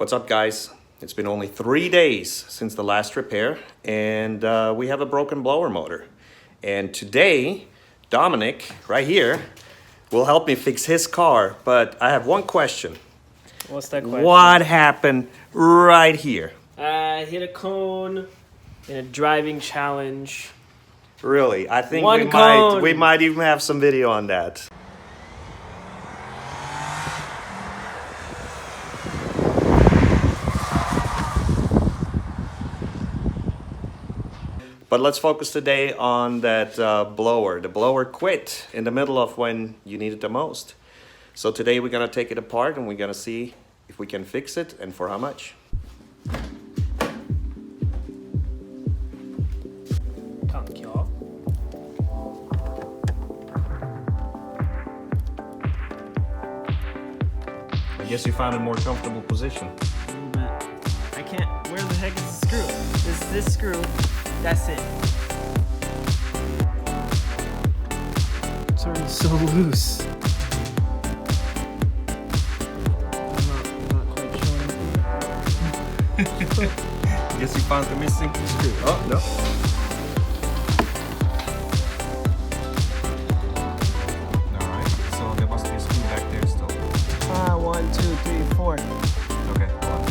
What's up, guys? It's been only 3 days since the last repair, and we have a broken blower motor. And today, Dominic, right here, will help me fix his car. But I have one question. What's that question? What happened right here? I hit a cone in a driving challenge. Really? I think One cone. we might even have some video on that. But let's focus today on that blower. The blower quit in the middle of when you need it the most. So today we're gonna take it apart and we're gonna see if we can fix it and for how much. Tack, ja. I guess you found a more comfortable position. A little bit. I can't. Where the heck is the screw? This is this screw. That's it. It's already so loose. I'm not quite sure. Guess you found the missing screw. Oh, no. Alright, so there must be a screw back there still. 1, 2, 3, 4. Okay, hold on.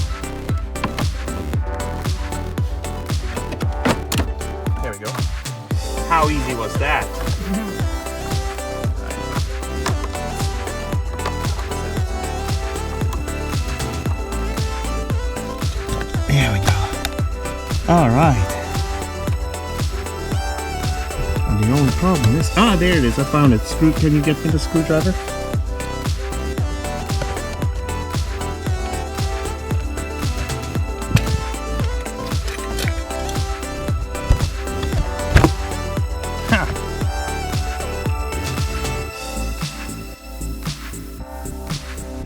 There we go. How easy was that? There we go. All right. And the only problem is... Ah, there it is. I found it. Screw. Can you get me the screwdriver?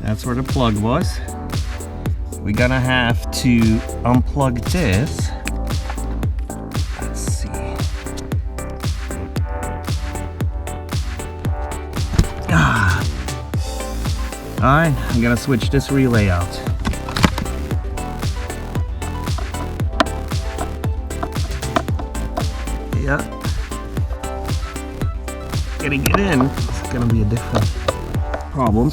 That's where the plug was. We're gonna have to unplug this. Let's see. Alright, I'm gonna switch this relay out. Yeah. Getting it in is gonna be a different problem.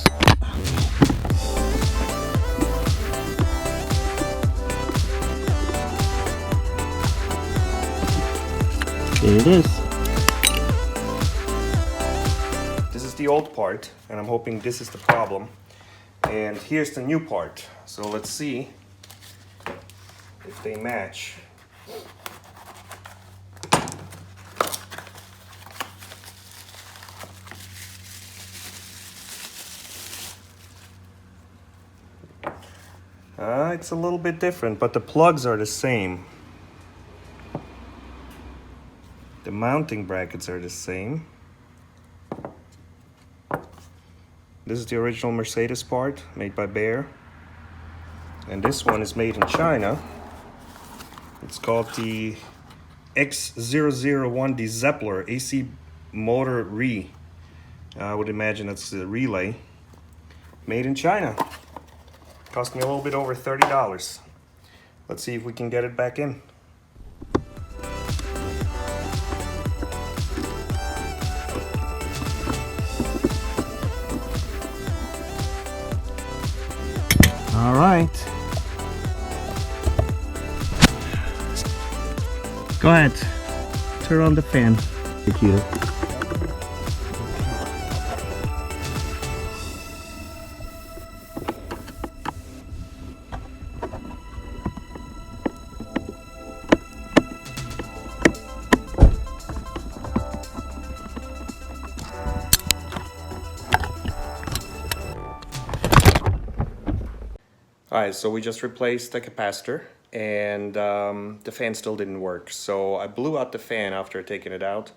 There it is. This is the old part, and I'm hoping this is the problem. And here's the new part. So let's see if they match. It's a little bit different, but the plugs are the same. The mounting brackets are the same. This is the original Mercedes part made by Bayer. And this one is made in China. It's called the X001D Zeppler AC motor Re. I would imagine that's a relay. Made in China. Cost me a little bit over $30. Let's see if we can get it back in. All right. Go ahead. Turn on the fan. Computer. Alright, so we just replaced the capacitor and the fan still didn't work. So I blew out the fan after taking it out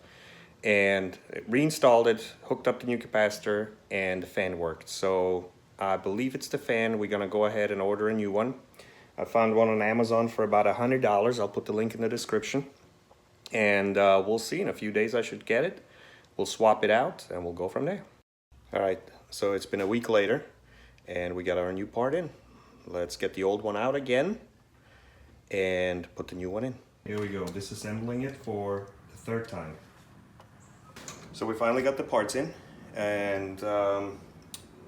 and reinstalled it, hooked up the new capacitor, and the fan worked. So I believe it's the fan. We're gonna go ahead and order a new one. I found one on Amazon for about $100. I'll put the link in the description. And we'll see. In a few days I should get it. We'll swap it out and we'll go from there. Alright, so it's been a week later and we got our new part in. let's get the old one out again and put the new one in. Here we go, disassembling it for the third time. So we finally got the parts in, and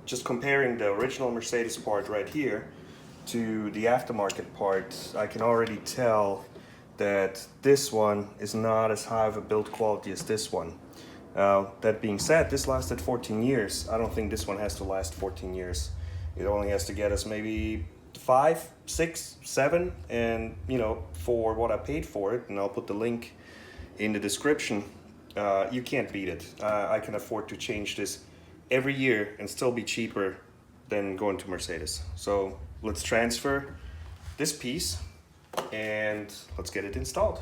just comparing the original Mercedes part right here to the aftermarket part, I can already tell that this one is not as high of a build quality as this one. That being said, this lasted 14 years. I don't think this one has to last 14 years. It only has to get us maybe 5, 6, 7, and you know, for what I paid for it, and I'll put the link in the description, you can't beat it. I can afford to change this every year and still be cheaper than going to Mercedes. So let's transfer this piece and let's get it installed.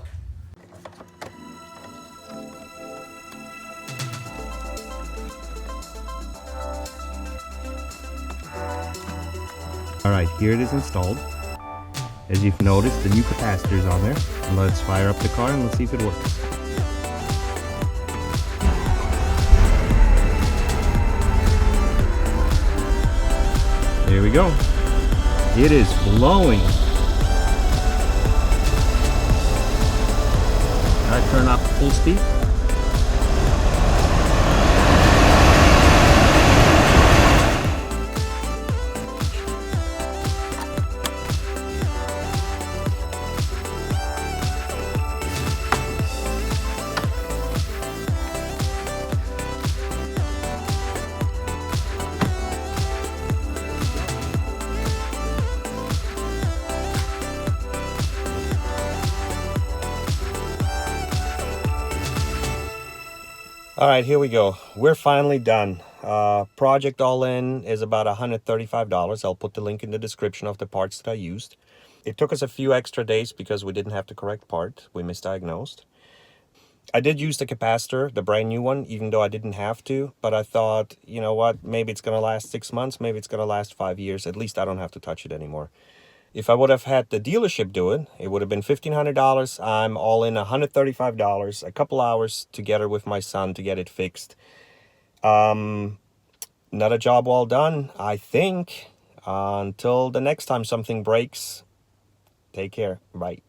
All right, here it is installed. As you've noticed, the new capacitor is on there. Let's fire up the car and let's see if it works. Here we go. It is blowing. All right, turn off full speed. All right, here we go. We're finally done. Project all in is about $135. I'll put the link in the description of the parts that I used. It took us a few extra days because we didn't have the correct part. We misdiagnosed. I did use the capacitor, the brand new one, even though I didn't have to. But I thought, you know what, maybe it's going to last 6 months. Maybe it's going to last 5 years. At least I don't have to touch it anymore. If I would have had the dealership do it, it would have been $1,500. I'm all in $135, a couple hours together with my son to get it fixed. Not a job well done, I think. Until the next time something breaks, take care. Bye.